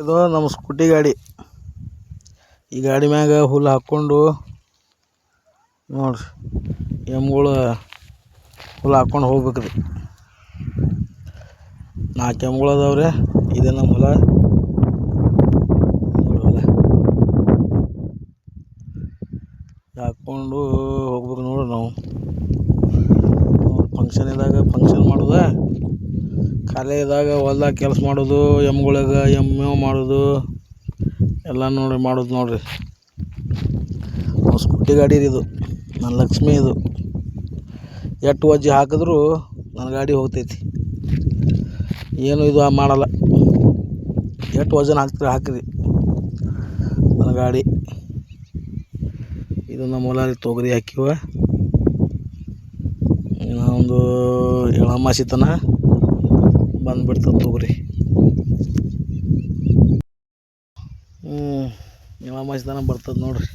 ಇದು ನಮ್ಮ ಸ್ಕೂಟಿ ಗಾಡಿ. ಈ ಗಾಡಿ ಮ್ಯಾಗ ಹುಲ್ಲು ಹಾಕ್ಕೊಂಡು ನೋಡ್ರಿ ಎಮ್ಗಳು ಹುಲ್ಲು ಹಾಕ್ಕೊಂಡು ಹೋಗ್ಬೇಕ್ರಿ. 4 ಎಮ್ಗಳು ಅದಾವ್ರಿ. ಇದೆ ನಮ್ಮ ಹೊಲ. ಹಾಕ್ಕೊಂಡು ಹೋಗ್ಬೇಕು ನೋಡ್ರಿ ನಾವು. ಫಂಕ್ಷನ್ ಇದ್ದಾಗ ಫಂಕ್ಷನ್ ಮಾಡೋದು, ಖಾಲಿ ಇದ್ದಾಗ ಹೊಲ್ದಾಗ ಕೆಲಸ ಮಾಡೋದು, ಎಮ್ಗಳಿಗೆ ಮೇವು ಮಾಡೋದು ಎಲ್ಲ ಮಾಡೋದು ನೋಡ್ರಿ. ಸ್ಕೂಟಿ ಗಾಡಿ ಇದು, ನನ್ನ ಲಕ್ಷ್ಮಿ ಇದು. ಎಷ್ಟು ವಜ್ಜೆ ಹಾಕಿದ್ರೂ ನನ್ನ ಗಾಡಿ ಹೋಗ್ತೈತಿ, ಏನು ಇದು ಮಾಡಲ್ಲ. ಎಷ್ಟು ವಜನ್ ಹಾಕ್ರಿ ನನ್ನ ಗಾಡಿ. ಇದು ನಮ್ಮ ಹೊಲ ತೊಗರಿ ಹಾಕಿವ. ಒಂದು ಎಳಮಾಸಿ ತನಕ ಬಂದುಬಿಡ್ತದೆ ತೊಗರಿ. ಎಳಮಾಸಿ ತನಕ ಬರ್ತದೆ ನೋಡ್ರಿ.